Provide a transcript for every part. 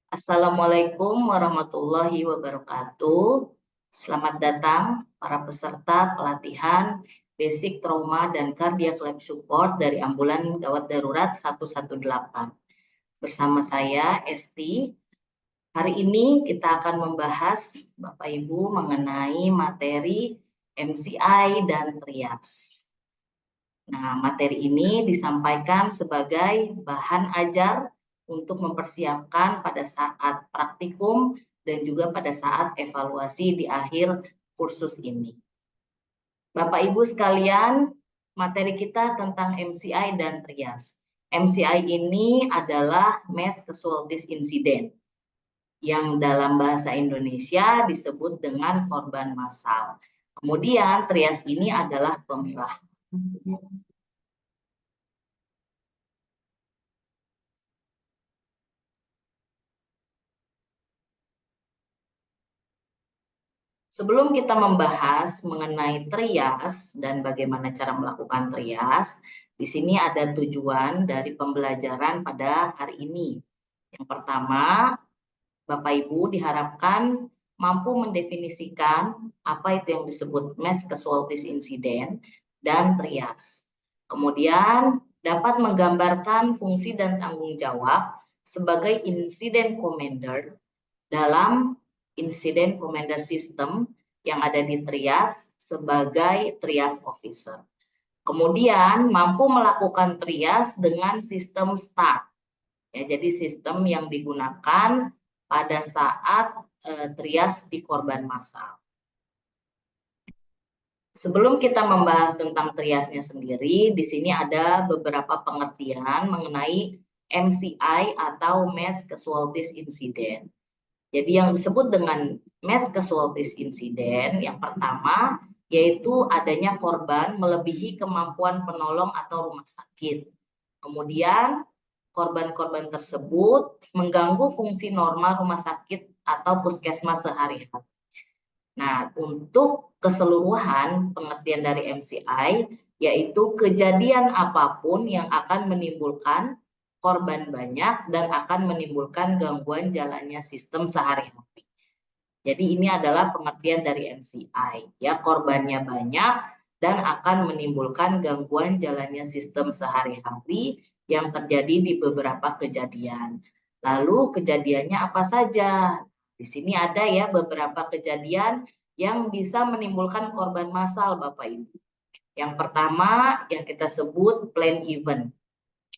Assalamualaikum warahmatullahi wabarakatuh. Selamat datang para peserta pelatihan Basic Trauma dan Cardiac Life Support dari Ambulan Gawat Darurat 118. Bersama saya, Esti. Hari ini kita akan membahas, Bapak Ibu, mengenai materi MCI dan trias. Nah, materi ini disampaikan sebagai bahan ajar untuk mempersiapkan pada saat praktikum dan juga pada saat evaluasi di akhir kursus ini. Bapak Ibu sekalian, materi kita tentang MCI dan trias. MCI ini adalah Mass Casualties Incident, yang dalam bahasa Indonesia disebut dengan korban massal. Kemudian trias ini adalah pemilah. Sebelum kita membahas mengenai trias dan bagaimana cara melakukan trias, di sini ada tujuan dari pembelajaran pada hari ini. Yang pertama, Bapak Ibu diharapkan mampu mendefinisikan apa itu yang disebut Mass Casualties Incident dan trias. Kemudian dapat menggambarkan fungsi dan tanggung jawab sebagai Incident Commander dalam Incident Commander System yang ada di trias sebagai trias officer. Kemudian mampu melakukan trias dengan sistem START. Ya, jadi sistem yang digunakan pada saat trias di korban massal. Sebelum kita membahas tentang triasnya sendiri, di sini ada beberapa pengertian mengenai MCI atau Mass Casualties Incident. Jadi yang disebut dengan Mass Casualties Incident yang pertama yaitu adanya korban melebihi kemampuan penolong atau rumah sakit. Kemudian korban-korban tersebut mengganggu fungsi normal rumah sakit atau puskesmas sehari-hari. Nah, untuk keseluruhan pengertian dari MCI yaitu kejadian apapun yang akan menimbulkan korban banyak dan akan menimbulkan gangguan jalannya sistem sehari-hari. Jadi ini adalah pengertian dari MCI, ya, korbannya banyak dan akan menimbulkan gangguan jalannya sistem sehari-hari yang terjadi di beberapa kejadian. Lalu kejadiannya apa saja? Di sini ada ya beberapa kejadian yang bisa menimbulkan korban massal, Bapak Ibu. Yang pertama yang kita sebut planned event.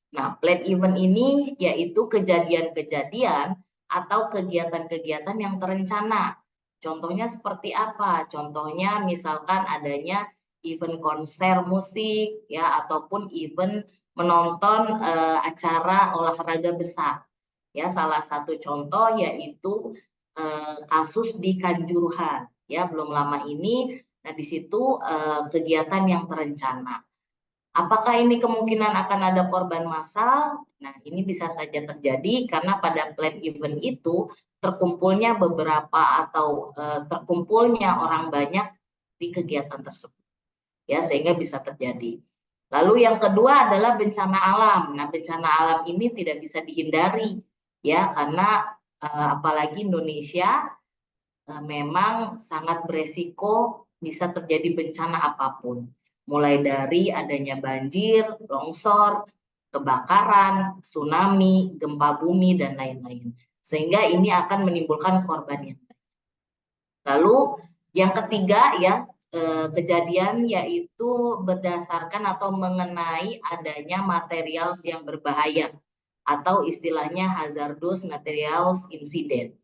Nah, planned event ini yaitu kejadian-kejadian atau kegiatan-kegiatan yang terencana. Contohnya seperti apa? Contohnya misalkan adanya event konser musik ya ataupun event menonton acara olahraga besar. Ya, salah satu contoh yaitu kasus di Kanjuruhan. Ya, belum lama ini. Nah, di situ kegiatan yang terencana. Apakah ini kemungkinan akan ada korban massal? Nah, ini bisa saja terjadi karena pada plan event itu terkumpulnya beberapa atau terkumpulnya orang banyak di kegiatan tersebut. Ya, sehingga bisa terjadi. Lalu yang kedua adalah bencana alam. Nah, bencana alam ini tidak bisa dihindari ya karena apalagi Indonesia memang sangat beresiko bisa terjadi bencana apapun. Mulai dari adanya banjir, longsor, kebakaran, tsunami, gempa bumi, dan lain-lain. Sehingga ini akan menimbulkan korban yang banyak. Lalu yang ketiga ya, kejadian yaitu berdasarkan atau mengenai adanya material yang berbahaya atau istilahnya hazardous materials incident.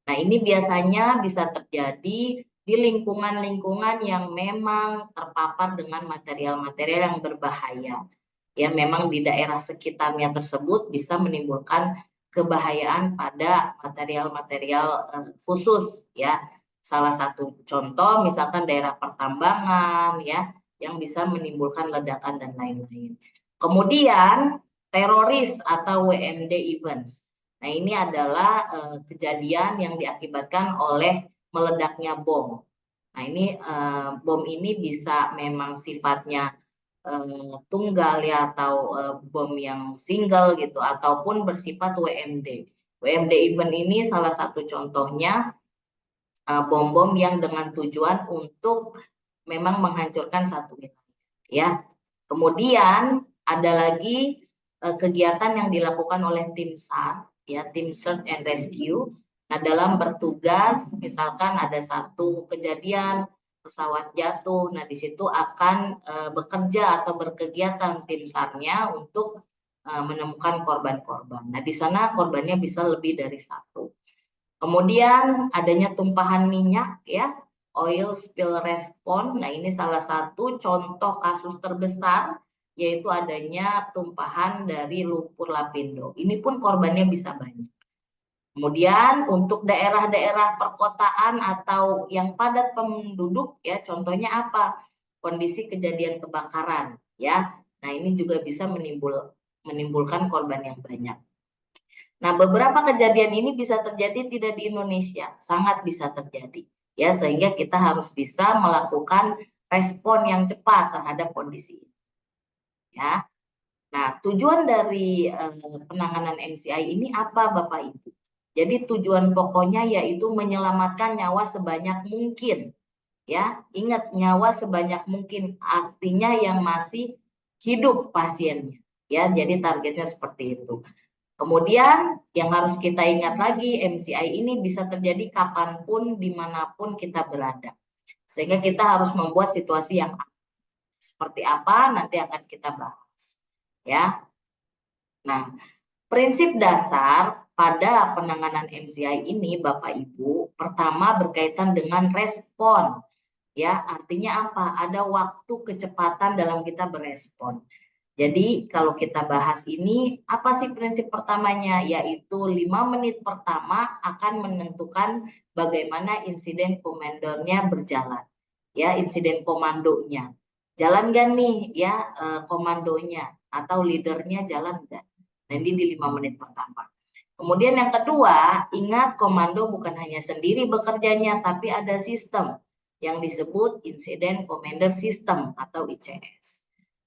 Nah, ini biasanya bisa terjadi di lingkungan-lingkungan yang memang terpapar dengan material-material yang berbahaya. Ya, memang di daerah sekitarnya tersebut bisa menimbulkan kebahayaan pada material-material khusus ya. Salah satu contoh misalkan daerah pertambangan ya yang bisa menimbulkan ledakan dan lain-lain. Kemudian teroris atau WMD events. Nah, ini adalah kejadian yang diakibatkan oleh meledaknya bom. Nah, ini bom ini bisa memang sifatnya tunggal ya, atau bom yang single gitu, ataupun bersifat WMD. WMD event ini salah satu contohnya bom-bom yang dengan tujuan untuk memang menghancurkan satu wilayah ya. Kemudian ada lagi kegiatan yang dilakukan oleh tim SAR ya, tim Search and Rescue. Nah, dalam bertugas misalkan ada satu kejadian pesawat jatuh, nah di situ akan bekerja atau berkegiatan tim SAR-nya untuk menemukan korban-korban. Nah, di sana korbannya bisa lebih dari satu. Kemudian adanya tumpahan minyak ya, oil spill response. Nah, ini salah satu contoh kasus terbesar, yaitu adanya tumpahan dari lumpur lapindo. Ini pun korbannya bisa banyak. Kemudian untuk daerah-daerah perkotaan atau yang padat penduduk ya, contohnya apa? Kondisi kejadian kebakaran ya. Nah, ini juga bisa menimbulkan korban yang banyak. Nah, beberapa kejadian ini bisa terjadi tidak di Indonesia, sangat bisa terjadi. Ya, sehingga kita harus bisa melakukan respon yang cepat terhadap kondisi ini. Ya. Nah, tujuan dari penanganan MCI ini apa, Bapak Ibu? Jadi tujuan pokoknya yaitu menyelamatkan nyawa sebanyak mungkin. Ya, ingat nyawa sebanyak mungkin artinya yang masih hidup pasiennya. Ya, jadi targetnya seperti itu. Kemudian yang harus kita ingat lagi, MCI ini bisa terjadi kapanpun, dimanapun kita berada. Sehingga kita harus membuat situasi yang seperti apa nanti akan kita bahas. Ya. Nah, prinsip dasar pada penanganan MCI ini, Bapak Ibu, pertama berkaitan dengan respon. Ya, artinya apa? Ada waktu kecepatan dalam kita berespon. Jadi kalau kita bahas ini, apa sih prinsip pertamanya? Yaitu 5 menit pertama akan menentukan bagaimana insiden komandonya berjalan. Ya, insiden komandonya. Jalan nggak nih ya komandonya atau leadernya jalan nggak? Nanti di 5 menit pertama. Kemudian yang kedua, ingat komando bukan hanya sendiri bekerjanya, tapi ada sistem yang disebut Incident Commander System atau ICS.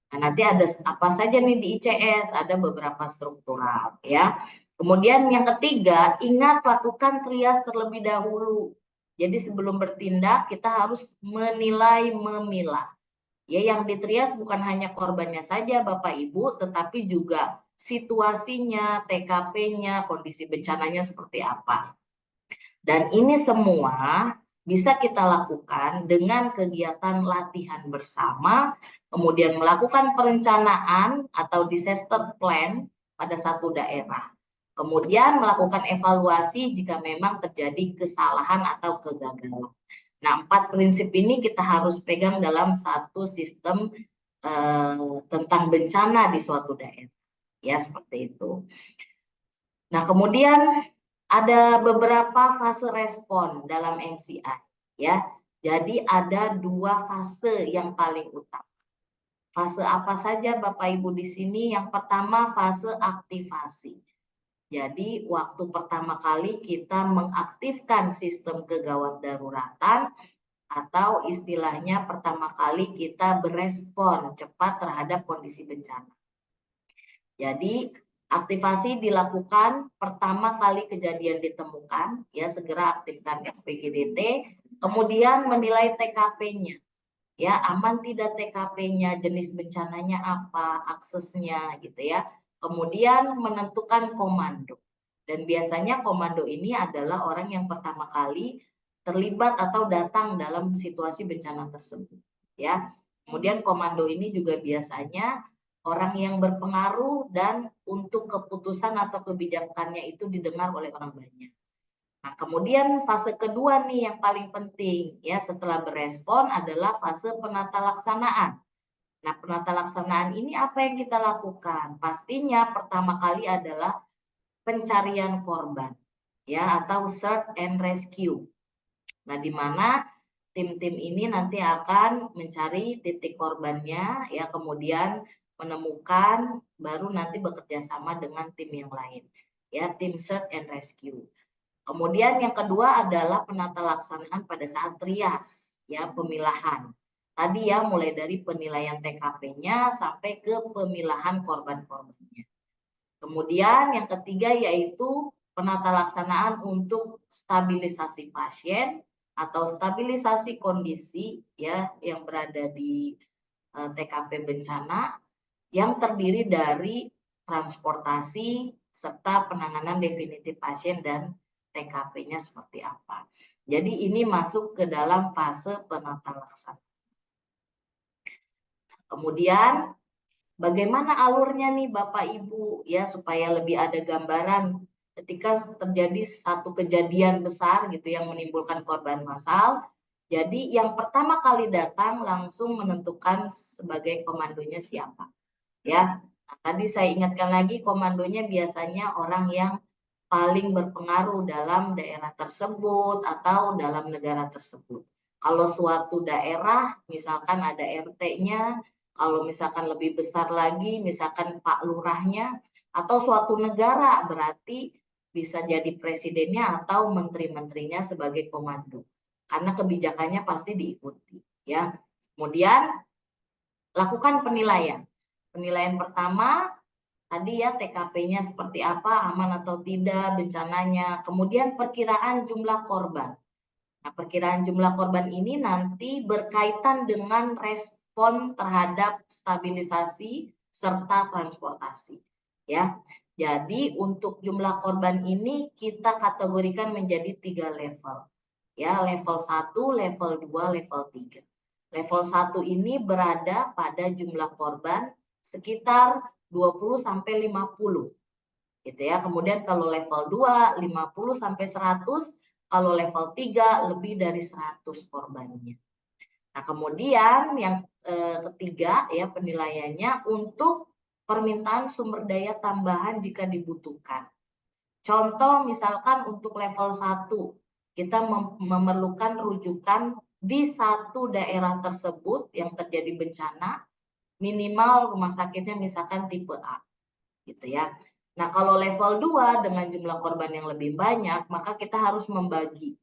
Nah, nanti ada apa saja nih di ICS, ada beberapa struktural ya. Kemudian yang ketiga, ingat lakukan trias terlebih dahulu. Jadi sebelum bertindak kita harus menilai, memilah. Ya, yang ditrias bukan hanya korbannya saja Bapak Ibu, tetapi juga situasinya, TKP-nya, kondisi bencananya seperti apa. Dan ini semua bisa kita lakukan dengan kegiatan latihan bersama, kemudian melakukan perencanaan atau disaster plan pada satu daerah. Kemudian melakukan evaluasi jika memang terjadi kesalahan atau kegagalan. Nah, 4 prinsip ini kita harus pegang dalam satu sistem tentang bencana di suatu daerah. Ya, seperti itu. Nah, kemudian ada beberapa fase respon dalam MCI ya. Jadi ada 2 fase yang paling utama. Fase apa saja Bapak Ibu di sini? Yang pertama fase aktivasi. Jadi waktu pertama kali kita mengaktifkan sistem kegawat daruratan atau istilahnya pertama kali kita berespon cepat terhadap kondisi bencana. Jadi aktivasi dilakukan pertama kali kejadian ditemukan, ya segera aktifkan SPGDT, kemudian menilai TKP-nya. Ya, aman tidak TKP-nya, jenis bencananya apa, aksesnya gitu ya. Kemudian menentukan komando. Dan biasanya komando ini adalah orang yang pertama kali terlibat atau datang dalam situasi bencana tersebut, ya. Kemudian komando ini juga biasanya orang yang berpengaruh dan untuk keputusan atau kebijakannya itu didengar oleh orang banyak. Nah, kemudian fase kedua nih yang paling penting ya setelah berespon adalah fase penata laksanaan. Nah, penata laksanaan ini apa yang kita lakukan? Pastinya pertama kali adalah pencarian korban ya atau search and rescue. Nah, di mana tim-tim ini nanti akan mencari titik korbannya ya kemudian menemukan baru nanti bekerja sama dengan tim yang lain ya tim search and rescue. Kemudian yang kedua adalah penata laksanaan pada saat trias ya pemilahan Tadi ya, mulai dari penilaian TKP-nya sampai ke pemilahan korban-korbannya. Kemudian yang ketiga yaitu penata laksanaan untuk stabilisasi pasien atau stabilisasi kondisi ya yang berada di TKP bencana yang terdiri dari transportasi serta penanganan definitif pasien dan TKP-nya seperti apa. Jadi ini masuk ke dalam fase penata laksanaan. Kemudian bagaimana alurnya nih Bapak Ibu ya supaya lebih ada gambaran ketika terjadi satu kejadian besar gitu yang menimbulkan korban massal. Jadi yang pertama kali datang langsung menentukan sebagai komandonya siapa. Ya. Nah, tadi saya ingatkan lagi komandonya biasanya orang yang paling berpengaruh dalam daerah tersebut atau dalam negara tersebut. Kalau suatu daerah misalkan ada RT-nya, kalau misalkan lebih besar lagi, misalkan Pak Lurahnya, atau suatu negara berarti bisa jadi presidennya atau menteri-menterinya sebagai komando. Karena kebijakannya pasti diikuti. Ya. Kemudian lakukan penilaian. Penilaian pertama, tadi ya TKP-nya seperti apa, aman atau tidak bencananya. Kemudian perkiraan jumlah korban. Nah, perkiraan jumlah korban ini nanti berkaitan dengan respon terhadap stabilisasi serta transportasi. Ya, jadi untuk jumlah korban ini kita kategorikan menjadi 3 level. Ya, level 1, level 2, level 3. Level 1 ini berada pada jumlah korban sekitar 20 sampai 50. Gitu ya. Kemudian kalau level 2 50 sampai 100, kalau level 3 lebih dari 100 korbannya. Nah, kemudian yang ketiga ya penilaiannya untuk permintaan sumber daya tambahan jika dibutuhkan. Contoh misalkan untuk level 1 kita memerlukan rujukan di satu daerah tersebut yang terjadi bencana, minimal rumah sakitnya misalkan tipe A. Gitu ya. Nah, kalau level 2 dengan jumlah korban yang lebih banyak, maka kita harus membagi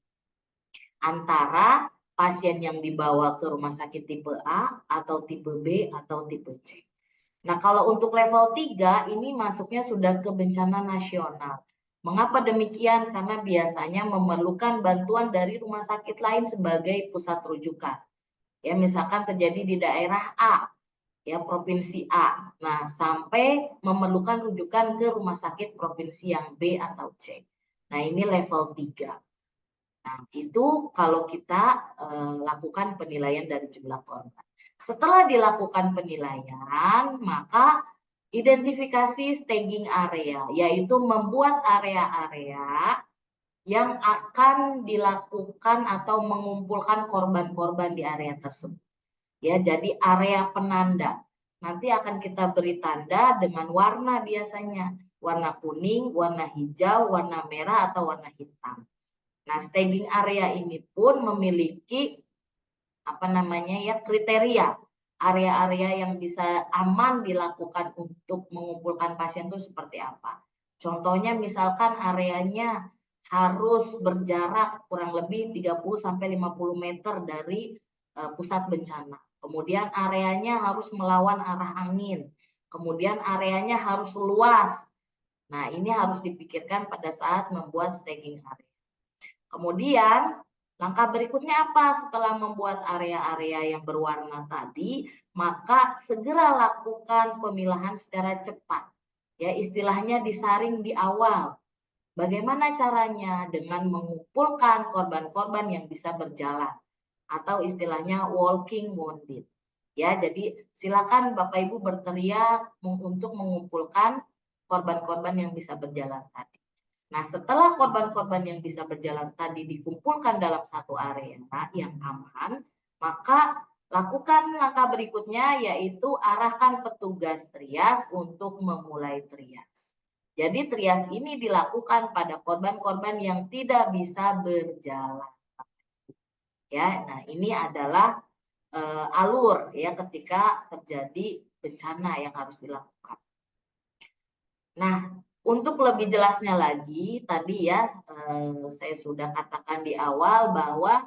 antara pasien yang dibawa ke rumah sakit tipe A atau tipe B atau tipe C. Nah, kalau untuk level 3 ini masuknya sudah ke bencana nasional. Mengapa demikian? Karena biasanya memerlukan bantuan dari rumah sakit lain sebagai pusat rujukan. Ya, misalkan terjadi di daerah A, ya provinsi A. Nah, sampai memerlukan rujukan ke rumah sakit provinsi yang B atau C. Nah, ini level 3. Nah, itu kalau kita lakukan penilaian dari jumlah korban. Setelah dilakukan penilaian, maka identifikasi staging area, yaitu membuat area-area yang akan dilakukan atau mengumpulkan korban-korban di area tersebut. Ya, jadi area penanda. Nanti akan kita beri tanda dengan warna biasanya. Warna kuning, warna hijau, warna merah, atau warna hitam. Nah, staging area ini pun memiliki kriteria area-area yang bisa aman dilakukan untuk mengumpulkan pasien itu seperti apa. Contohnya misalkan areanya harus berjarak kurang lebih 30 sampai 50 meter dari pusat bencana. Kemudian areanya harus melawan arah angin. Kemudian areanya harus luas. Nah, ini harus dipikirkan pada saat membuat staging area. Kemudian langkah berikutnya apa setelah membuat area-area yang berwarna tadi? Maka segera lakukan pemilahan secara cepat. Ya, istilahnya disaring di awal. Bagaimana caranya? Dengan mengumpulkan korban-korban yang bisa berjalan atau istilahnya walking wounded. Ya, jadi silakan Bapak Ibu berteriak untuk mengumpulkan korban-korban yang bisa berjalan tadi. Nah, setelah korban-korban yang bisa berjalan tadi dikumpulkan dalam satu area yang aman, maka lakukan langkah berikutnya yaitu arahkan petugas trias untuk memulai trias. Jadi trias ini dilakukan pada korban-korban yang tidak bisa berjalan. Ya, nah ini adalah alur ya ketika terjadi bencana yang harus dilakukan. Nah, untuk lebih jelasnya lagi, tadi ya saya sudah katakan di awal bahwa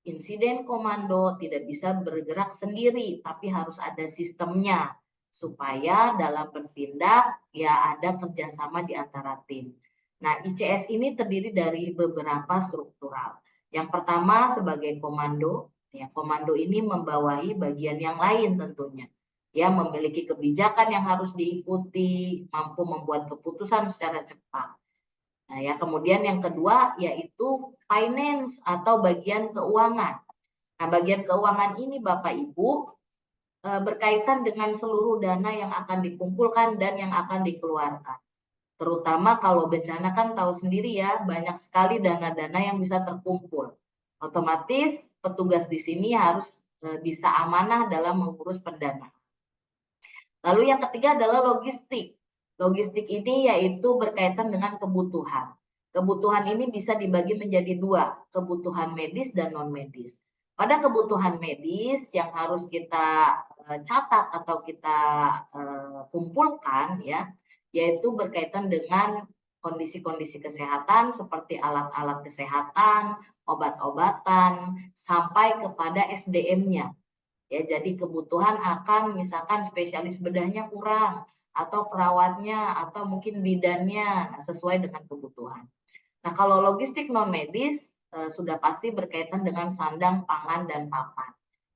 insiden komando tidak bisa bergerak sendiri, tapi harus ada sistemnya supaya dalam bertindak ya ada kerjasama di antara tim. Nah, ICS ini terdiri dari beberapa struktural. Yang pertama sebagai komando, ya komando ini membawahi bagian yang lain tentunya. Ya, memiliki kebijakan yang harus diikuti, mampu membuat keputusan secara cepat. Nah, ya kemudian yang kedua yaitu finance atau bagian keuangan. Nah, bagian keuangan ini Bapak Ibu berkaitan dengan seluruh dana yang akan dikumpulkan dan yang akan dikeluarkan. Terutama kalau bencana kan tahu sendiri ya, banyak sekali dana-dana yang bisa terkumpul. Otomatis petugas di sini harus bisa amanah dalam mengurus pendanaan. Lalu yang ketiga adalah logistik. Logistik ini yaitu berkaitan dengan kebutuhan. Kebutuhan ini bisa dibagi menjadi dua, kebutuhan medis dan non-medis. Pada kebutuhan medis yang harus kita catat atau kita kumpulkan ya, yaitu berkaitan dengan kondisi-kondisi kesehatan seperti alat-alat kesehatan, obat-obatan, sampai kepada SDM-nya. Ya, jadi kebutuhan akan misalkan spesialis bedahnya kurang atau perawatnya atau mungkin bidannya sesuai dengan kebutuhan. Nah, kalau logistik non medis sudah pasti berkaitan dengan sandang, pangan dan papan.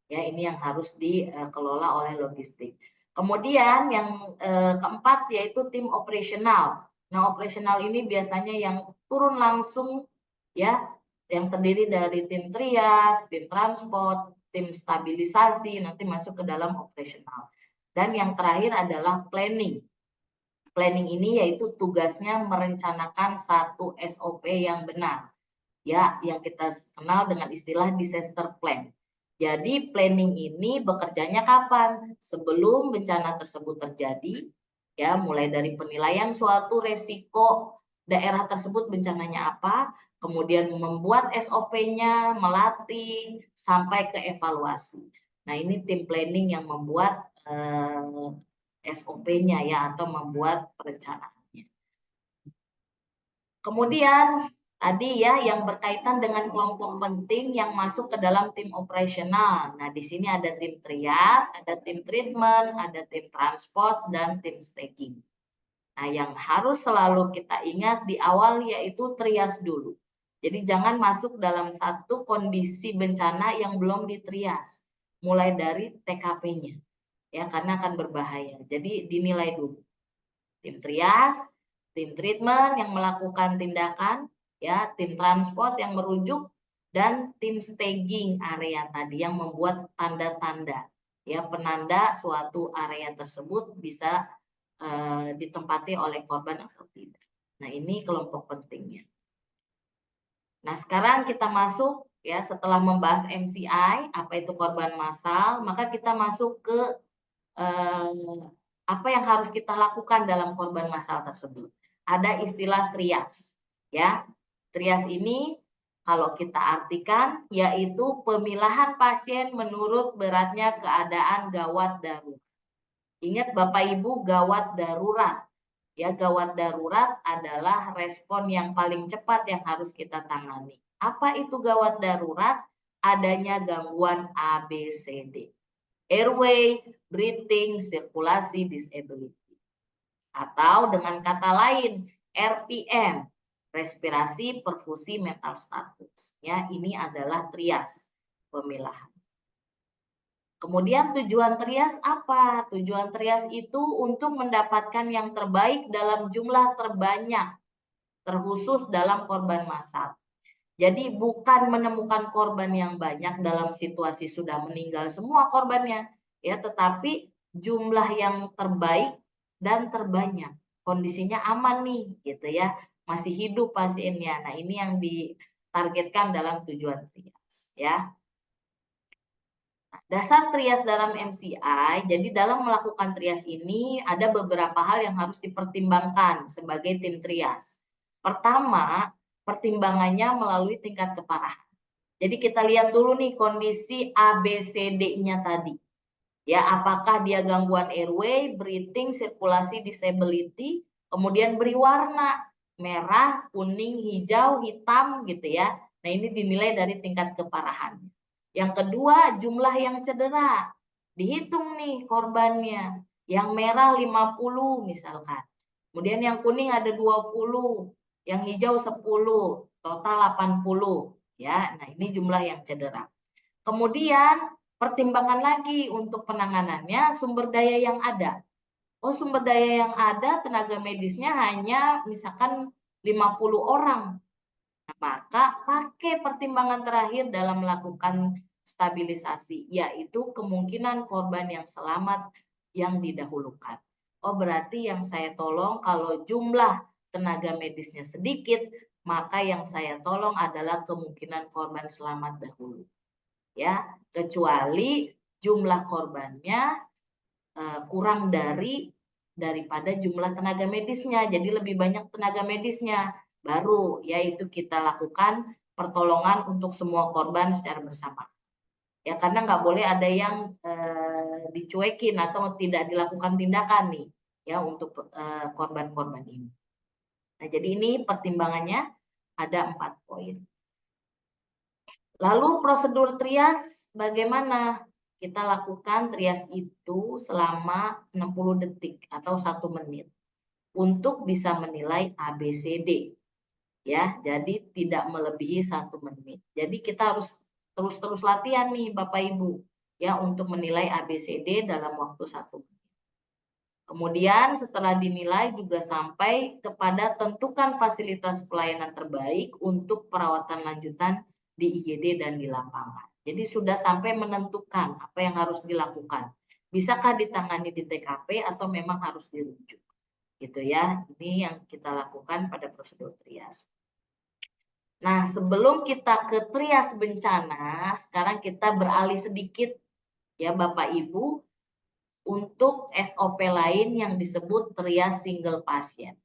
Ya, ini yang harus dikelola oleh logistik. Kemudian yang keempat yaitu tim operasional. Nah, operasional ini biasanya yang turun langsung ya, yang terdiri dari tim trias, tim transport, tim stabilisasi, nanti masuk ke dalam operasional. Dan yang terakhir adalah planning. Planning ini yaitu tugasnya merencanakan satu SOP yang benar, ya, yang kita kenal dengan istilah disaster plan. Jadi planning ini bekerjanya kapan? Sebelum bencana tersebut terjadi, ya, mulai dari penilaian suatu resiko daerah tersebut bencananya apa, kemudian membuat SOP-nya, melatih, sampai ke evaluasi. Nah, ini tim planning yang membuat SOP-nya ya, atau membuat perencanaannya. Kemudian tadi ya yang berkaitan dengan kelompok penting yang masuk ke dalam tim operasional. Nah, di sini ada tim trias, ada tim treatment, ada tim transport, dan tim staging. Nah, yang harus selalu kita ingat di awal yaitu trias dulu. Jadi jangan masuk dalam satu kondisi bencana yang belum ditrias. Mulai dari TKP-nya. Ya, karena akan berbahaya. Jadi dinilai dulu. Tim trias, tim treatment yang melakukan tindakan, ya, tim transport yang merujuk, dan tim staging area tadi yang membuat tanda-tanda, ya, penanda suatu area tersebut bisa ditempati oleh korban atau tidak. Nah, ini kelompok pentingnya. Nah, sekarang kita masuk ya, setelah membahas MCI, apa itu korban massal, maka kita masuk ke apa yang harus kita lakukan dalam korban massal tersebut. Ada istilah trias, ya. Trias ini kalau kita artikan yaitu pemilahan pasien menurut beratnya keadaan gawat darurat. Ingat Bapak Ibu, gawat darurat. Ya, gawat darurat adalah respon yang paling cepat yang harus kita tangani. Apa itu gawat darurat? Adanya gangguan ABCD. Airway, breathing, sirkulasi, disability. Atau dengan kata lain, RPM, respirasi, perfusi, mental status. Ya, ini adalah trias pemilahan. Kemudian tujuan trias apa? Tujuan trias itu untuk mendapatkan yang terbaik dalam jumlah terbanyak, terkhusus dalam korban massal. Jadi bukan menemukan korban yang banyak dalam situasi sudah meninggal semua korbannya, ya, tetapi jumlah yang terbaik dan terbanyak. Kondisinya aman nih, gitu ya, masih hidup pasiennya. Nah, ini yang ditargetkan dalam tujuan trias, ya. Dasar trias dalam MCI, jadi dalam melakukan trias ini ada beberapa hal yang harus dipertimbangkan sebagai tim trias. Pertama, pertimbangannya melalui tingkat keparahan. Jadi kita lihat dulu nih kondisi ABCD-nya tadi. Ya, apakah dia gangguan airway, breathing, sirkulasi, disability, kemudian beri warna merah, kuning, hijau, hitam gitu ya. Nah, ini dinilai dari tingkat keparahan. Yang kedua, jumlah yang cedera. Dihitung nih korbannya. Yang merah 50 misalkan. Kemudian yang kuning ada 20, yang hijau 10, total 80 ya. Nah, ini jumlah yang cedera. Kemudian pertimbangan lagi untuk penanganannya sumber daya yang ada. Oh, sumber daya yang ada tenaga medisnya hanya misalkan 50 orang. Nah, maka pakai pertimbangan terakhir dalam melakukan stabilisasi, yaitu kemungkinan korban yang selamat yang didahulukan. Oh, berarti yang saya tolong kalau jumlah tenaga medisnya sedikit, maka yang saya tolong adalah kemungkinan korban selamat dahulu. Ya, kecuali jumlah korbannya kurang daripada jumlah tenaga medisnya. Jadi lebih banyak tenaga medisnya. Baru yaitu kita lakukan pertolongan untuk semua korban secara bersama. Ya, karena nggak boleh ada yang dicuekin atau tidak dilakukan tindakan nih ya untuk korban-korban ini. Nah, jadi ini pertimbangannya ada 4 poin. Lalu prosedur trias bagaimana? Kita lakukan trias itu selama 60 detik atau 1 menit untuk bisa menilai ABCD. Ya, jadi tidak melebihi 1 menit. Jadi kita harus terus-terus latihan nih Bapak Ibu ya untuk menilai ABCD dalam waktu 1 menit. Kemudian setelah dinilai juga sampai kepada tentukan fasilitas pelayanan terbaik untuk perawatan lanjutan di IGD dan di lapangan. Jadi sudah sampai menentukan apa yang harus dilakukan. Bisakah ditangani di TKP atau memang harus dirujuk? Gitu ya. Ini yang kita lakukan pada prosedur trias. Nah, sebelum kita ke trias bencana, sekarang kita beralih sedikit ya Bapak Ibu untuk SOP lain yang disebut trias single pasien.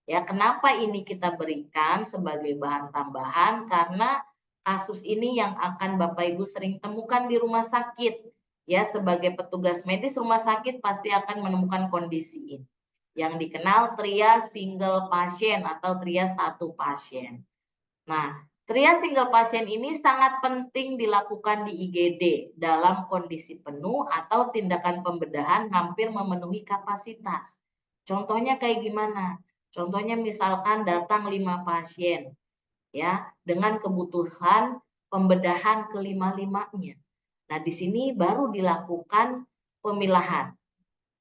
Ya, kenapa ini kita berikan sebagai bahan tambahan? Karena kasus ini yang akan Bapak Ibu sering temukan di rumah sakit. Ya, sebagai petugas medis rumah sakit pasti akan menemukan kondisi ini. Yang dikenal trias single pasien atau trias 1 pasien. Nah, trias single pasien ini sangat penting dilakukan di IGD dalam kondisi penuh atau tindakan pembedahan hampir memenuhi kapasitas. Contohnya kayak gimana? Contohnya misalkan datang 5 pasien ya dengan kebutuhan pembedahan kelima-limanya. Nah, di sini baru dilakukan pemilahan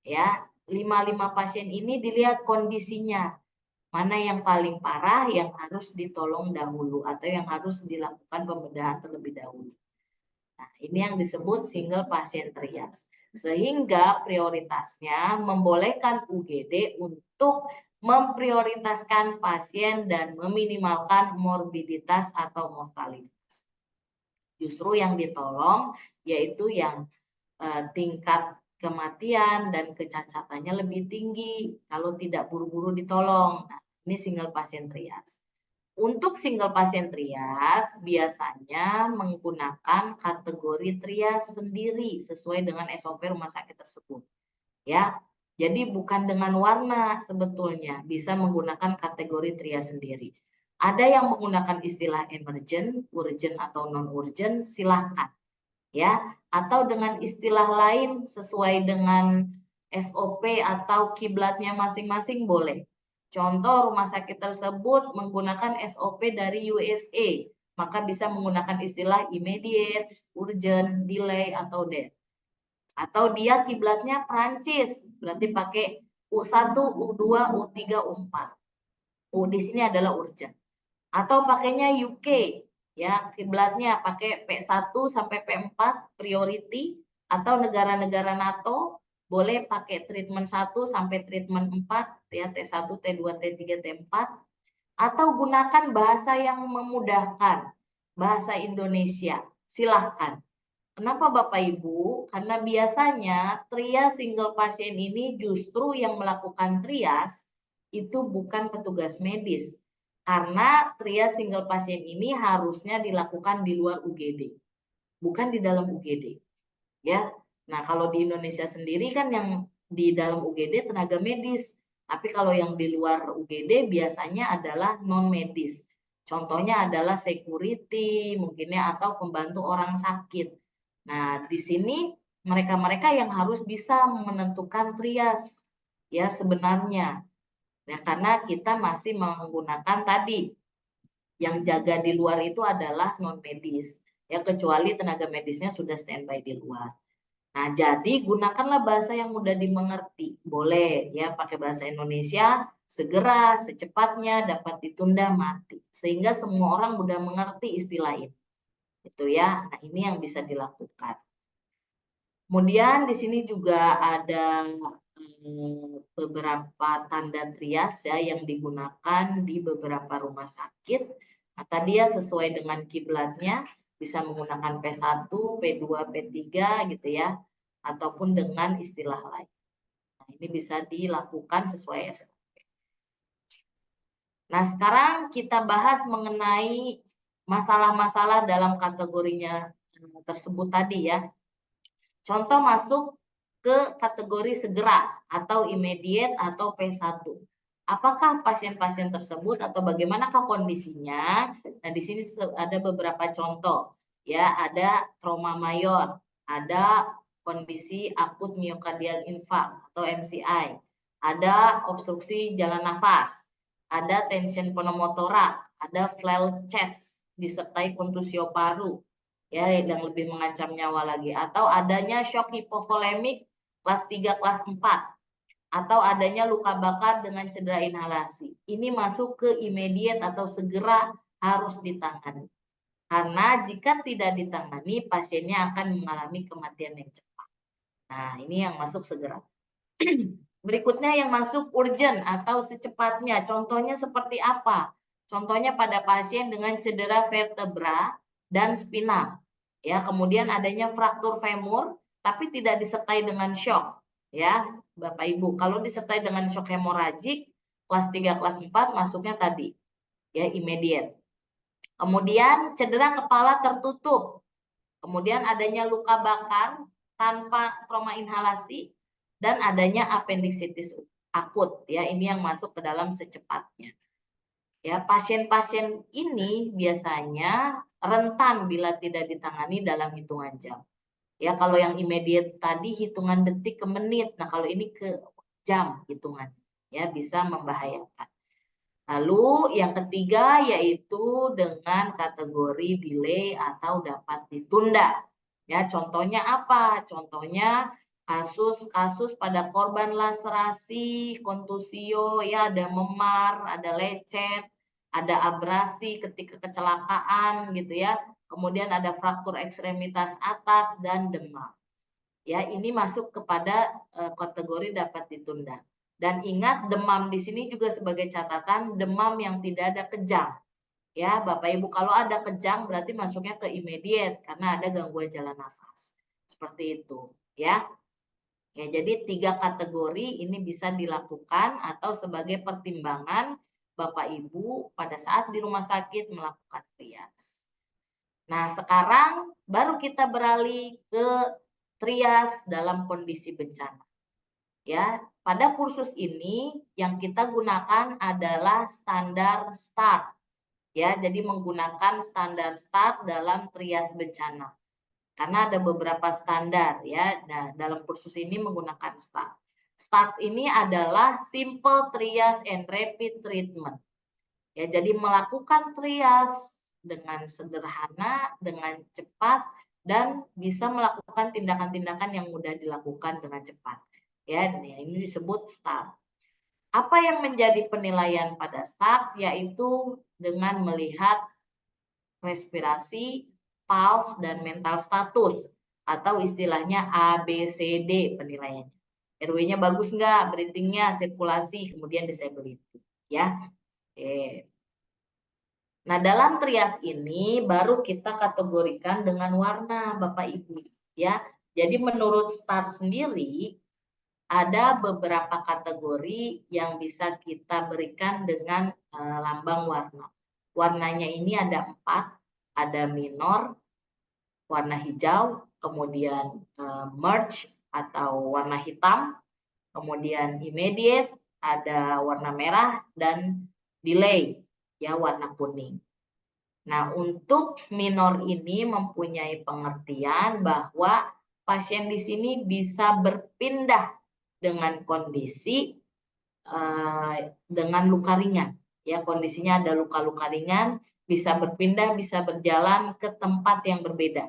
ya. 5 pasien ini dilihat kondisinya. Mana yang paling parah yang harus ditolong dahulu atau yang harus dilakukan pembedahan terlebih dahulu. Nah, ini yang disebut single pasien trias. Sehingga prioritasnya membolehkan UGD untuk memprioritaskan pasien dan meminimalkan morbiditas atau mortalitas. Justru yang ditolong yaitu yang tingkat kematian dan kecacatannya lebih tinggi kalau tidak buru-buru ditolong. Nah, ini single pasien trias. Untuk single pasien trias biasanya menggunakan kategori trias sendiri sesuai dengan SOP rumah sakit tersebut. Ya. Jadi bukan dengan warna sebetulnya, bisa menggunakan kategori trias sendiri. Ada yang menggunakan istilah emergent, urgent atau non-urgent, silahkan. Ya, atau dengan istilah lain sesuai dengan SOP atau kiblatnya masing-masing boleh. Contoh rumah sakit tersebut menggunakan SOP dari USA, maka bisa menggunakan istilah immediate, urgent, delay, atau death. Atau dia kiblatnya Prancis, berarti pakai U1, U2, U3, U4. U di sini adalah urgent. Atau pakainya UK, ya kiblatnya pakai P1 sampai P4 priority, atau negara-negara NATO boleh pakai treatment 1 sampai treatment 4 ya, T1, T2, T3, T4, atau gunakan bahasa yang memudahkan, bahasa Indonesia. Silahkan. Kenapa Bapak Ibu? Karena biasanya trias single pasien ini justru yang melakukan trias itu bukan petugas medis. Karena trias single pasien ini harusnya dilakukan di luar UGD, bukan di dalam UGD. Ya. Nah, kalau di Indonesia sendiri kan yang di dalam UGD tenaga medis, tapi kalau yang di luar UGD biasanya adalah non medis. Contohnya adalah security, mungkinnya atau pembantu orang sakit. Nah, di sini mereka-mereka yang harus bisa menentukan trias ya sebenarnya. Ya, karena kita masih menggunakan tadi yang jaga di luar itu adalah non medis. Ya, kecuali tenaga medisnya sudah standby di luar. Nah, jadi gunakanlah bahasa yang mudah dimengerti. Boleh ya pakai bahasa Indonesia, segera, secepatnya, dapat ditunda, mati. Sehingga semua orang mudah mengerti istilah ini. Itu ya. Nah, ini yang bisa dilakukan. Kemudian di sini juga ada beberapa tanda trias ya yang digunakan di beberapa rumah sakit. Nah, tadi ya sesuai dengan kiblatnya bisa menggunakan P1, P2, P3 gitu ya, ataupun dengan istilah lain. Nah, ini bisa dilakukan sesuai SOP. Nah, sekarang kita bahas mengenai masalah-masalah dalam kategorinya tersebut tadi ya. Contoh masuk ke kategori segera atau immediate atau P1. Apakah pasien-pasien tersebut atau bagaimanakah kondisinya? Nah, di sini ada beberapa contoh. Ya, ada trauma mayor, ada kondisi akut miokardial infark atau MCI, ada obstruksi jalan nafas, ada tension pneumotorak, ada flail chest disertai kontusio paru, ya yang lebih mengancam nyawa lagi, atau adanya shock hipovolemik kelas 3 kelas 4, atau adanya luka bakar dengan cedera inhalasi. Ini masuk ke immediate atau segera harus ditangani. Karena jika tidak ditangani, pasiennya akan mengalami kematian yang cepat. Nah, ini yang masuk segera. Berikutnya yang masuk urgent atau secepatnya. Contohnya seperti apa? Contohnya pada pasien dengan cedera vertebra dan spinal. Ya, kemudian adanya fraktur femur tapi tidak disertai dengan shock. Ya, Bapak Ibu, kalau disertai dengan shock hemoragik kelas 3 kelas 4 masuknya tadi. Ya, immediate. Kemudian cedera kepala tertutup. Kemudian adanya luka bakar tanpa trauma inhalasi dan adanya appendicitis akut ya, ini yang masuk ke dalam secepatnya. Ya, pasien-pasien ini biasanya rentan bila tidak ditangani dalam hitungan jam. Ya, kalau yang immediate tadi hitungan detik ke menit. Nah, kalau ini ke jam hitungan. Ya, bisa membahayakan. Lalu yang ketiga yaitu dengan kategori delay atau dapat ditunda. Ya, contohnya apa? Contohnya kasus-kasus pada korban laserasi, kontusio, ya ada memar, ada lecet, ada abrasi ketika kecelakaan gitu ya. Kemudian ada fraktur ekstremitas atas dan demam. Ya, ini masuk kepada kategori dapat ditunda. Dan ingat demam di sini juga sebagai catatan demam yang tidak ada kejang. Ya, Bapak Ibu, kalau ada kejang berarti masuknya ke immediate karena ada gangguan jalan nafas. Seperti itu, ya. Ya, jadi 3 kategori ini bisa dilakukan atau sebagai pertimbangan Bapak Ibu pada saat di rumah sakit melakukan trias. Nah, sekarang baru kita beralih ke trias dalam kondisi bencana. Ya, pada kursus ini yang kita gunakan adalah standar START. Ya, jadi menggunakan standar START dalam trias bencana. Karena ada beberapa standar ya. Nah, dalam kursus ini menggunakan START. START ini adalah Simple Triage and Rapid Treatment. Ya, jadi melakukan trias dengan sederhana, dengan cepat, dan bisa melakukan tindakan-tindakan yang mudah dilakukan dengan cepat. Ya, ini disebut START. Apa yang menjadi penilaian pada START? Yaitu dengan melihat respirasi, pulse, dan mental status, atau istilahnya ABCD penilaiannya. RW-nya bagus nggak? Breathing-nya, sirkulasi, kemudian disability. Ya, oke. Nah, dalam trias ini baru kita kategorikan dengan warna, Bapak Ibu, ya. Jadi menurut START sendiri ada beberapa kategori yang bisa kita berikan dengan lambang warna. Warnanya ini ada 4, ada minor, warna hijau, kemudian merge atau warna hitam, kemudian immediate, ada warna merah, dan delay, ya warna kuning. Nah, untuk minor ini mempunyai pengertian bahwa pasien di sini bisa berpindah dengan kondisi dengan luka ringan. Ya, kondisinya ada luka-luka ringan, bisa berpindah, bisa berjalan ke tempat yang berbeda.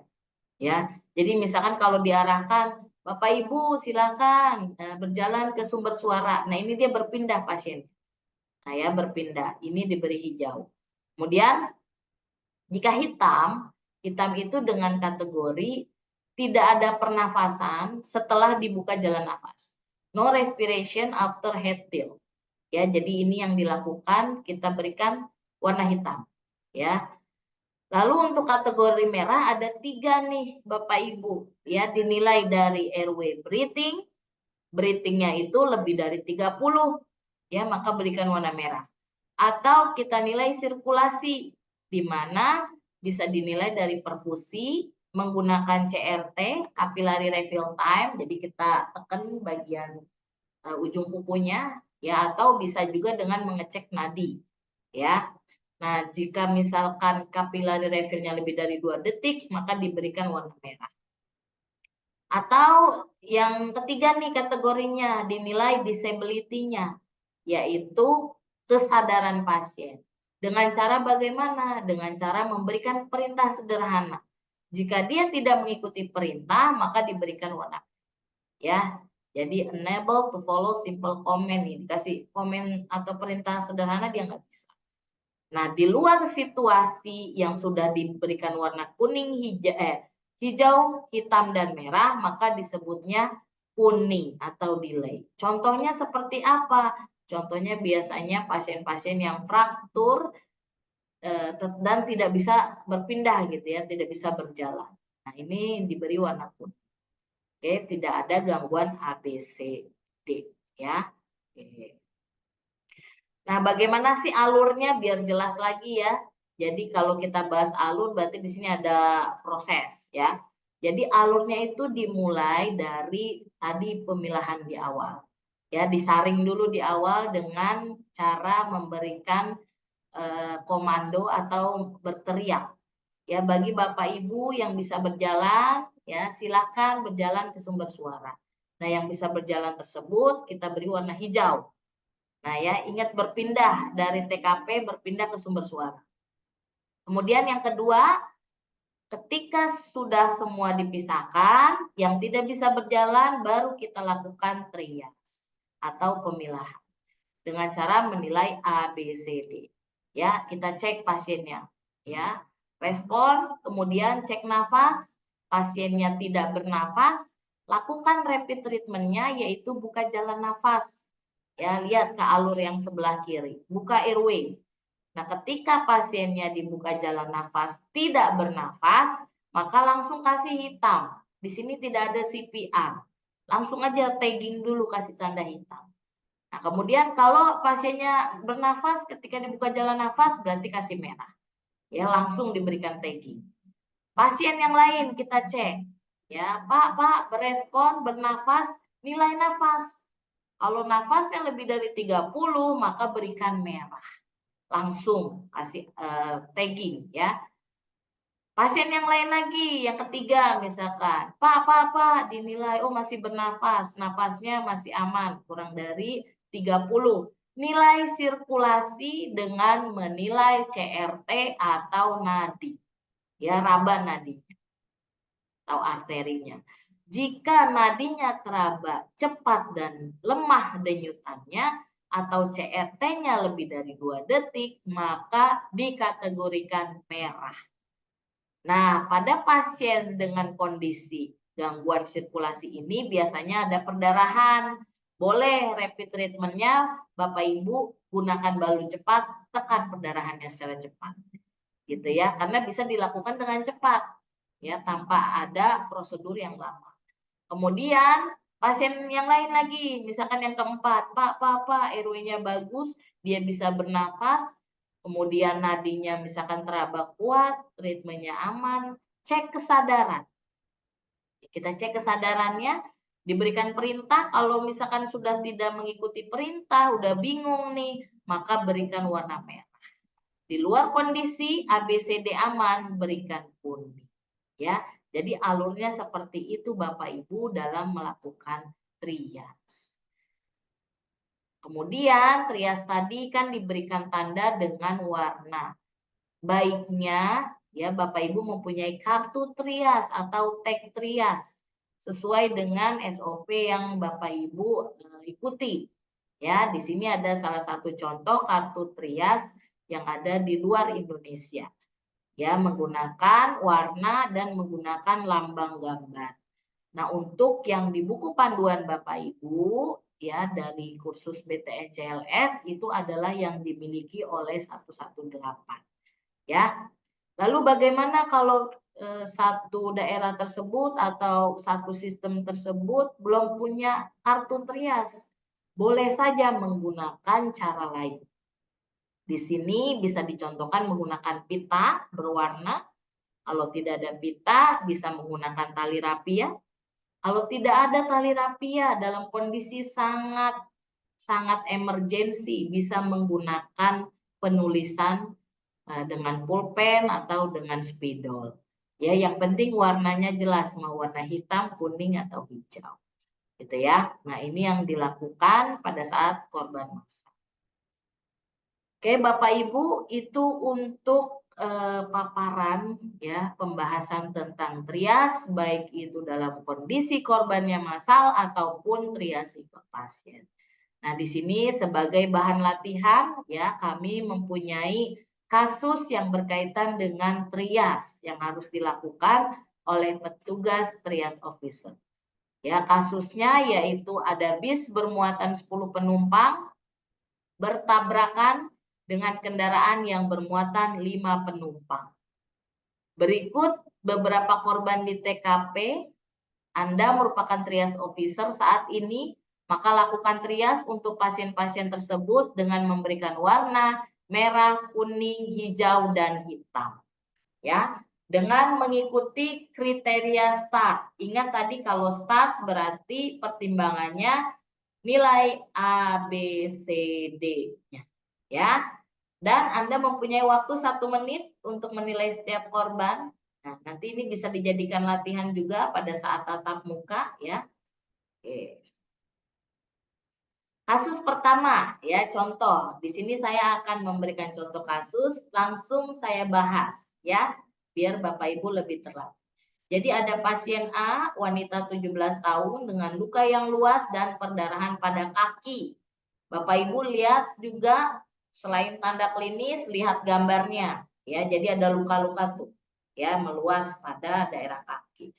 Ya, jadi misalkan kalau diarahkan, Bapak Ibu silakan berjalan ke sumber suara. Nah, ini dia berpindah pasien. Nah, ya berpindah. Ini diberi hijau. Kemudian jika hitam, hitam itu dengan kategori tidak ada pernafasan setelah dibuka jalan nafas. No respiration after head tilt. Ya, jadi ini yang dilakukan, kita berikan warna hitam. Ya. Lalu untuk kategori merah ada 3 nih Bapak Ibu. Ya, dinilai dari airway breathing. Breathingnya itu lebih dari 30. Ya, maka berikan warna merah. Atau kita nilai sirkulasi, di mana bisa dinilai dari perfusi menggunakan CRT, capillary refill time, jadi kita tekan bagian ujung kukunya, ya, atau bisa juga dengan mengecek nadi, ya. Nah, jika misalkan capillary refill-nya lebih dari 2 detik, maka diberikan warna merah. Atau yang ketiga nih kategorinya, dinilai disability-nya, yaitu kesadaran pasien. Dengan cara bagaimana? Dengan cara memberikan perintah sederhana. Jika dia tidak mengikuti perintah, maka diberikan warna. Ya, jadi unable to follow simple command. Dikasih komen atau perintah sederhana dia nggak bisa. Nah, di luar situasi yang sudah diberikan warna kuning, hijau, hitam, dan merah, maka disebutnya kuning atau delay. Contohnya seperti apa? Contohnya biasanya pasien-pasien yang fraktur dan tidak bisa berpindah gitu ya, tidak bisa berjalan. Nah, ini diberi warna kuning. Oke, tidak ada gangguan ABCD ya. Oke. Nah, bagaimana sih alurnya biar jelas lagi ya? Jadi kalau kita bahas alur berarti di sini ada proses ya. Jadi alurnya itu dimulai dari tadi pemilahan di awal. Ya, disaring dulu di awal dengan cara memberikan komando atau berteriak. Ya, bagi Bapak Ibu yang bisa berjalan, ya silakan berjalan ke sumber suara. Nah, yang bisa berjalan tersebut kita beri warna hijau. Nah, ya ingat berpindah dari TKP berpindah ke sumber suara. Kemudian yang kedua, ketika sudah semua dipisahkan, yang tidak bisa berjalan baru kita lakukan trias atau pemilahan dengan cara menilai ABCD. Ya, kita cek pasiennya. Ya, respon, kemudian cek nafas, pasiennya tidak bernafas, lakukan rapid treatment-nya yaitu buka jalan nafas. Ya, lihat ke alur yang sebelah kiri, buka airway. Nah, ketika pasiennya dibuka jalan nafas tidak bernafas, maka langsung kasih hitam. Di sini tidak ada CPR. Langsung aja tagging dulu kasih tanda hitam. Nah, kemudian kalau pasiennya bernafas ketika dibuka jalan nafas berarti kasih merah. Ya, langsung diberikan tagging. Pasien yang lain kita cek. Ya, Pak, berespon, bernafas, nilai nafas. Kalau nafasnya lebih dari 30, maka berikan merah. Langsung kasih tagging ya. Pasien yang lain lagi, yang ketiga misalkan, Pak, dinilai masih bernafas, nafasnya masih aman, kurang dari 30. Nilai sirkulasi dengan menilai CRT atau nadi. Ya, raba nadinya atau arterinya. Jika nadinya teraba cepat dan lemah denyutannya atau CRT-nya lebih dari 2 detik, maka dikategorikan merah. Nah, pada pasien dengan kondisi gangguan sirkulasi ini biasanya ada perdarahan. Boleh rapid treatment-nya Bapak Ibu gunakan balu cepat, tekan perdarahannya secara cepat. Gitu ya, karena bisa dilakukan dengan cepat ya tanpa ada prosedur yang lama. Kemudian pasien yang lain lagi, misalkan yang keempat, Pak, airway-nya bagus, dia bisa bernafas, kemudian nadinya misalkan teraba kuat, ritmenya aman, cek kesadaran. Kita cek kesadarannya, diberikan perintah, kalau misalkan sudah tidak mengikuti perintah, udah bingung nih, maka berikan warna merah. Di luar kondisi ABCD aman, berikan kuning. Ya, jadi alurnya seperti itu Bapak Ibu dalam melakukan trias. Kemudian trias tadi kan diberikan tanda dengan warna. Baiknya ya Bapak Ibu mempunyai kartu trias atau tag trias sesuai dengan SOP yang Bapak Ibu ikuti. Ya, di sini ada salah satu contoh kartu trias yang ada di luar Indonesia. Ya, menggunakan warna dan menggunakan lambang gambar. Nah, untuk yang di buku panduan Bapak Ibu ya dari kursus BTN CLS itu adalah yang dimiliki oleh 118. Ya. Lalu bagaimana kalau satu daerah tersebut atau satu sistem tersebut belum punya kartu trias? Boleh saja menggunakan cara lain. Di sini bisa dicontohkan menggunakan pita berwarna. Kalau tidak ada pita, bisa menggunakan tali rapia. Kalau tidak ada tali rapia dalam kondisi sangat emergensi, bisa menggunakan penulisan dengan pulpen atau dengan spidol. Ya, yang penting warnanya jelas, mau warna hitam, kuning atau hijau. Gitu ya. Nah, ini yang dilakukan pada saat korban masak. Oke, Bapak Ibu, itu untuk paparan ya pembahasan tentang trias baik itu dalam kondisi korbannya massal ataupun trias ke pasien. Nah, di sini sebagai bahan latihan ya kami mempunyai kasus yang berkaitan dengan trias yang harus dilakukan oleh petugas trias officer. Ya, kasusnya yaitu ada bis bermuatan 10 penumpang bertabrakan dengan kendaraan yang bermuatan 5 penumpang. Berikut beberapa korban di TKP. Anda merupakan trias officer saat ini, maka lakukan trias untuk pasien-pasien tersebut dengan memberikan warna merah, kuning, hijau, dan hitam. Ya, dengan mengikuti kriteria START. Ingat tadi kalau START berarti pertimbangannya nilai A, B, C, D-nya. Ya, dan Anda mempunyai waktu 1 menit untuk menilai setiap korban. Nah, nanti ini bisa dijadikan latihan juga pada saat tatap muka ya. Oke. Kasus pertama ya, contoh. Di sini saya akan memberikan contoh kasus, langsung saya bahas ya, biar Bapak Ibu lebih terang. Jadi ada pasien A, wanita 17 tahun dengan luka yang luas dan perdarahan pada kaki. Bapak Ibu lihat juga selain tanda klinis, lihat gambarnya ya. Jadi ada luka-luka tuh ya meluas pada daerah kaki.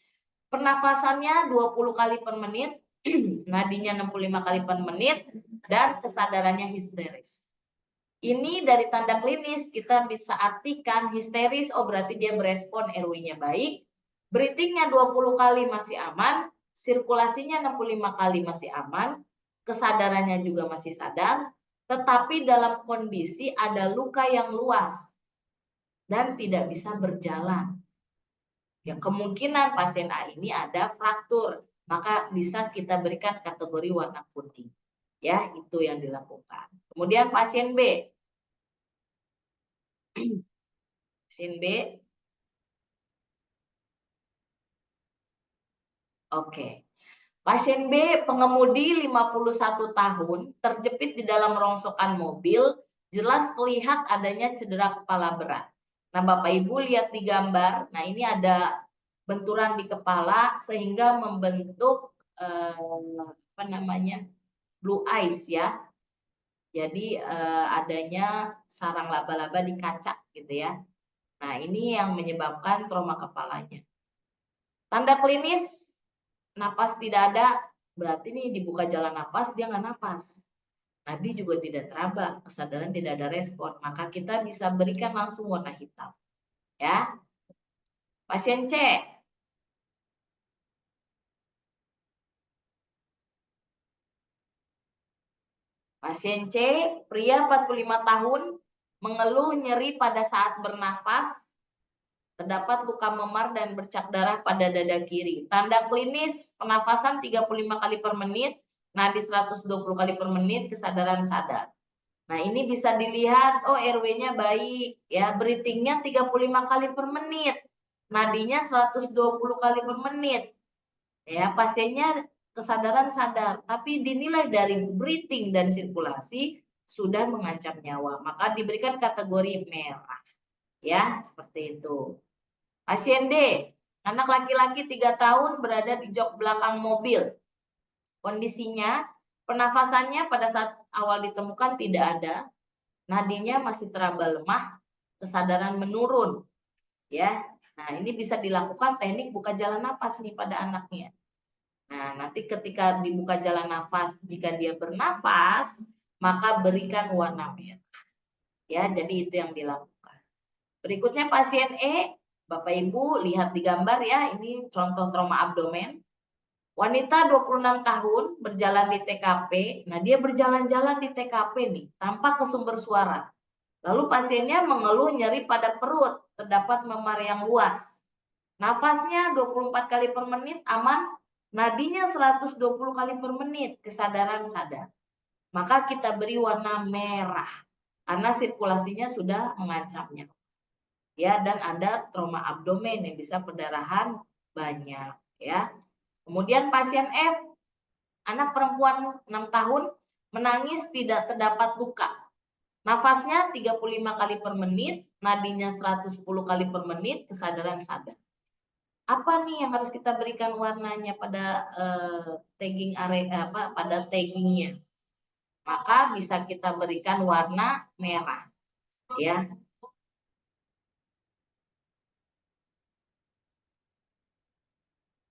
Pernafasannya 20 kali per menit, nadinya 65 kali per menit dan kesadarannya histeris. Ini dari tanda klinis kita bisa artikan histeris, oh berarti dia berespon RW-nya baik. Breathing-nya 20 kali masih aman, sirkulasinya 65 kali masih aman, kesadarannya juga masih sadar, tetapi dalam kondisi ada luka yang luas dan tidak bisa berjalan. Ya, kemungkinan pasien A ini ada fraktur, maka bisa kita berikan kategori warna kuning. Ya, itu yang dilakukan. Kemudian pasien B. Pasien B. Oke. Pasien B, pengemudi 51 tahun, terjepit di dalam rongsokan mobil, jelas terlihat adanya cedera kepala berat. Nah, Bapak Ibu lihat di gambar, nah ini ada benturan di kepala sehingga membentuk blue eyes ya. Jadi adanya sarang laba-laba di kaca gitu ya. Nah, ini yang menyebabkan trauma kepalanya. Tanda klinis, napas tidak ada, berarti nih dibuka jalan napas, dia nggak nafas. Nadi juga tidak teraba, kesadaran tidak ada respon. Maka kita bisa berikan langsung warna hitam. Ya. Pasien C. Pasien C, pria 45 tahun, mengeluh nyeri pada saat bernafas, terdapat luka memar dan bercak darah pada dada kiri. Tanda klinis, pernafasan 35 kali per menit, nadi 120 kali per menit, kesadaran sadar. Nah, ini bisa dilihat, oh RW-nya baik, ya, breathing-nya 35 kali per menit, nadinya 120 kali per menit, ya, pasiennya kesadaran sadar, tapi dinilai dari breathing dan sirkulasi sudah mengancam nyawa, maka diberikan kategori merah, ya, seperti itu. Pasien D, anak laki-laki 3 tahun berada di jok belakang mobil, kondisinya pernafasannya pada saat awal ditemukan tidak ada, nadinya masih teraba lemah, kesadaran menurun, ya. Nah, ini bisa dilakukan teknik buka jalan nafas nih pada anaknya. Nah, nanti ketika dibuka jalan nafas, jika dia bernafas, maka berikan warna merah. Ya, jadi itu yang dilakukan. Berikutnya pasien E, Bapak Ibu lihat di gambar ya, ini contoh trauma abdomen. Wanita 26 tahun berjalan di TKP. Nah, dia berjalan-jalan di TKP nih, tanpa ke sumber suara. Lalu pasiennya mengeluh nyeri pada perut, terdapat memar yang luas. Nafasnya 24 kali per menit aman, nadinya 120 kali per menit, kesadaran sadar. Maka kita beri warna merah karena sirkulasinya sudah mengancamnya. Ya, dan ada trauma abdomen yang bisa perdarahan banyak, ya. Kemudian pasien F, anak perempuan 6 tahun menangis tidak terdapat luka. Nafasnya 35 kali per menit, nadinya 110 kali per menit, kesadaran sadar. Apa nih yang harus kita berikan warnanya pada tagging area pada taggingnya? Maka bisa kita berikan warna merah, ya.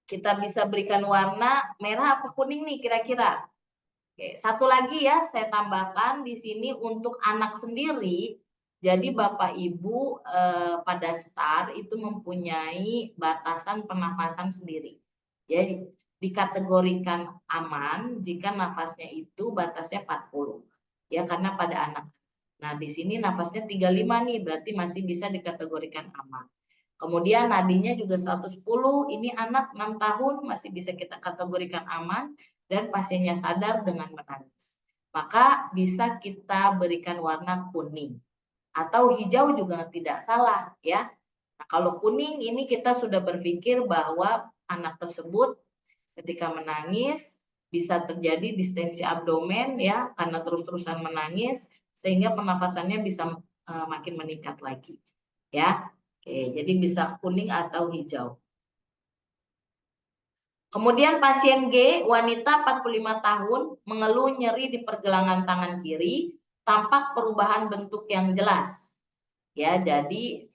Kita bisa berikan warna merah apa kuning nih kira-kira? Oke, satu lagi ya saya tambahkan di sini untuk anak sendiri. Jadi Bapak Ibu pada STAR itu mempunyai batasan pernafasan sendiri. Jadi dikategorikan aman jika nafasnya itu batasnya 40. Ya karena pada anak. Nah, di sini nafasnya 35 nih, berarti masih bisa dikategorikan aman. Kemudian nadinya juga 110, ini anak 6 tahun masih bisa kita kategorikan aman dan pasiennya sadar dengan menangis. Maka bisa kita berikan warna kuning atau hijau juga tidak salah ya. Nah, kalau kuning ini kita sudah berpikir bahwa anak tersebut ketika menangis bisa terjadi distensi abdomen ya karena terus-terusan menangis sehingga pernafasannya bisa makin meningkat lagi ya. Oke, jadi bisa kuning atau hijau. Kemudian pasien G, wanita 45 tahun, mengeluh nyeri di pergelangan tangan kiri, tampak perubahan bentuk yang jelas. Ya, jadi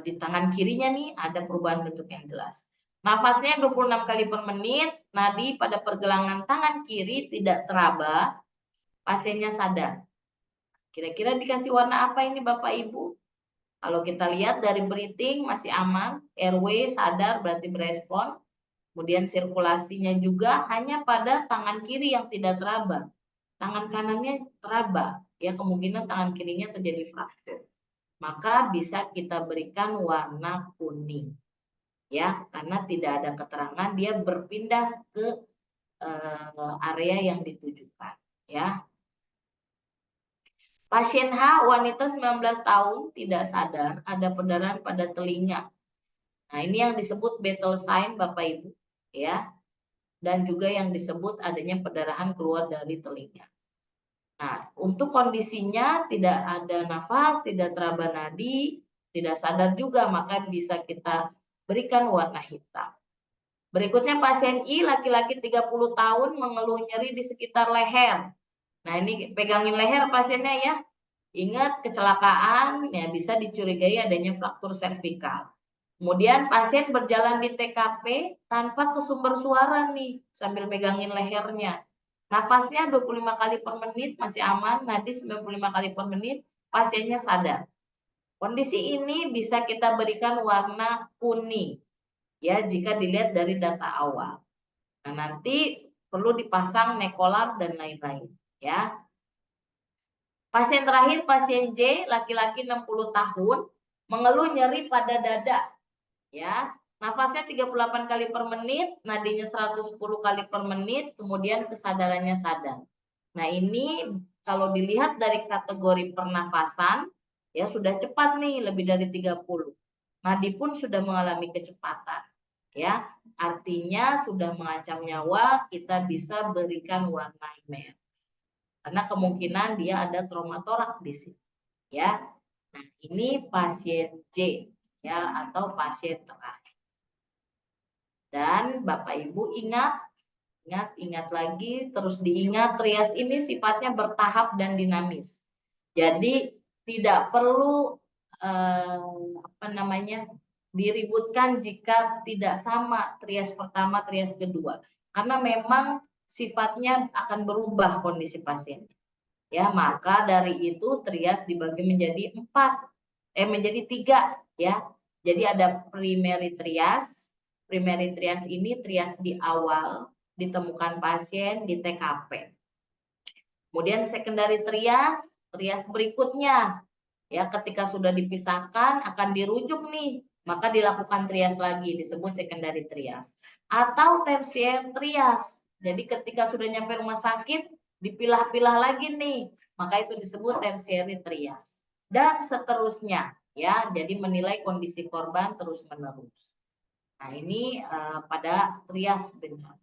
di tangan kirinya nih ada perubahan bentuk yang jelas. Nafasnya 26 kali per menit, nadi pada pergelangan tangan kiri tidak teraba, pasiennya sadar. Kira-kira dikasih warna apa ini Bapak Ibu? Kalau kita lihat dari breathing masih aman, airway sadar berarti berespon. Kemudian sirkulasinya juga hanya pada tangan kiri yang tidak teraba. Tangan kanannya teraba, ya kemungkinan tangan kirinya terjadi fraktur. Maka bisa kita berikan warna kuning. Ya, karena tidak ada keterangan dia berpindah ke area yang ditujukan, ya. Pasien H, wanita 19 tahun, tidak sadar, ada perdarahan pada telinga. Nah, ini yang disebut battle sign Bapak Ibu, ya. Dan juga yang disebut adanya perdarahan keluar dari telinga. Nah, untuk kondisinya tidak ada nafas, tidak teraba nadi, tidak sadar juga, maka bisa kita berikan warna hitam. Berikutnya pasien I, laki-laki 30 tahun, mengeluh nyeri di sekitar leher. Nah, ini pegangin leher pasiennya ya. Ingat kecelakaan ya bisa dicurigai adanya fraktur servikal. Kemudian pasien berjalan di TKP tanpa ke sumber suara nih sambil megangin lehernya. Nafasnya 25 kali per menit masih aman, nadi 95 kali per menit, pasiennya sadar. Kondisi ini bisa kita berikan warna kuning ya jika dilihat dari data awal. Nah, nanti perlu dipasang nekolar dan lain-lain ya. Pasien terakhir, pasien J, laki-laki 60 tahun, mengeluh nyeri pada dada. Ya, nafasnya 38 kali per menit, nadinya 110 kali per menit, kemudian kesadarannya sadar. Nah, ini kalau dilihat dari kategori pernafasan, ya sudah cepat nih, lebih dari 30. Nadi pun sudah mengalami kecepatan. Ya, artinya sudah mengancam nyawa, kita bisa berikan warna merah. Karena kemungkinan dia ada traumatoraks di sini, ya. Nah, ini pasien J, ya, atau pasien terakhir. Dan Bapak Ibu ingat lagi, terus diingat, trias ini sifatnya bertahap dan dinamis. Jadi tidak perlu diributkan jika tidak sama trias pertama, trias kedua, karena memang sifatnya akan berubah kondisi pasien. Ya, maka dari itu trias dibagi menjadi menjadi 3, ya. Jadi ada primary trias. Primary trias ini trias di awal ditemukan pasien di TKP. Kemudian secondary trias berikutnya, ya, ketika sudah dipisahkan akan dirujuk nih, maka dilakukan trias lagi, disebut secondary trias. Atau tertiary trias, jadi ketika sudah nyampe rumah sakit dipilah-pilah lagi nih, maka itu disebut tertiary trias. Dan seterusnya, ya, jadi menilai kondisi korban terus menerus. Nah, ini pada trias bencana.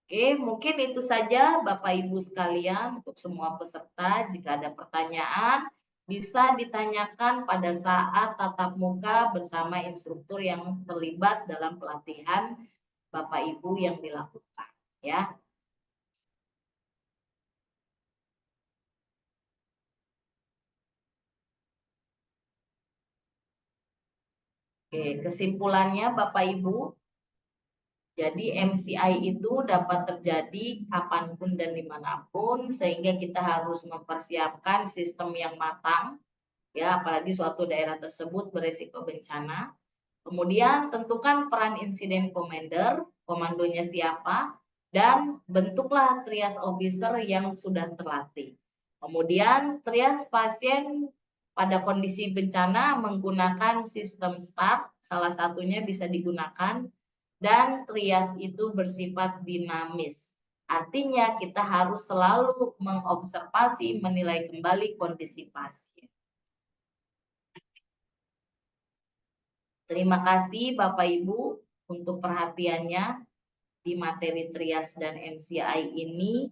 Oke, mungkin itu saja Bapak Ibu sekalian untuk semua peserta. Jika ada pertanyaan, bisa ditanyakan pada saat tatap muka bersama instruktur yang terlibat dalam pelatihan Bapak Ibu yang dilakukan, ya. Oke, kesimpulannya Bapak Ibu, jadi MCI itu dapat terjadi kapanpun dan dimanapun, sehingga kita harus mempersiapkan sistem yang matang, ya, apalagi suatu daerah tersebut beresiko bencana. Kemudian tentukan peran insiden commander, komandonya siapa, dan bentuklah trias officer yang sudah terlatih. Kemudian trias pasien pada kondisi bencana menggunakan sistem START, salah satunya bisa digunakan, dan trias itu bersifat dinamis. Artinya kita harus selalu mengobservasi, menilai kembali kondisi pasien. Terima kasih Bapak Ibu untuk perhatiannya di materi trias dan MCI ini.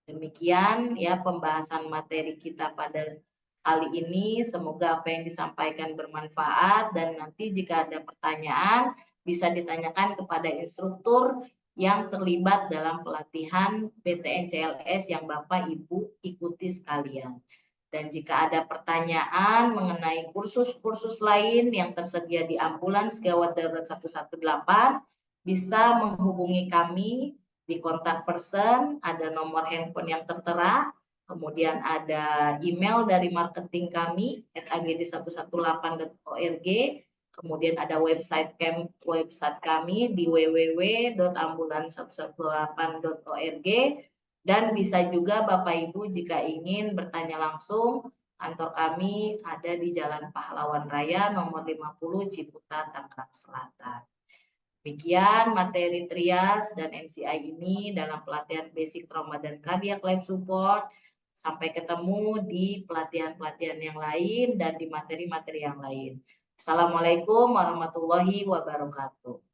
Demikian ya pembahasan materi kita pada kali ini. Semoga apa yang disampaikan bermanfaat, dan nanti jika ada pertanyaan bisa ditanyakan kepada instruktur yang terlibat dalam pelatihan PTN CLS yang Bapak Ibu ikuti sekalian. Dan jika ada pertanyaan mengenai kursus-kursus lain yang tersedia di ambulans gawat darurat 118, bisa menghubungi kami di kontak person, ada nomor handphone yang tertera, kemudian ada email dari marketing kami @agd118.org, kemudian ada website kami di www.ambulans118.org. Dan bisa juga Bapak Ibu jika ingin bertanya langsung, kantor kami ada di Jalan Pahlawan Raya nomor 50 Ciputat, Tangerang Selatan. Demikian materi trias dan MCI ini dalam pelatihan basic trauma dan cardiac life support. Sampai ketemu di pelatihan-pelatihan yang lain dan di materi-materi yang lain. Assalamualaikum warahmatullahi wabarakatuh.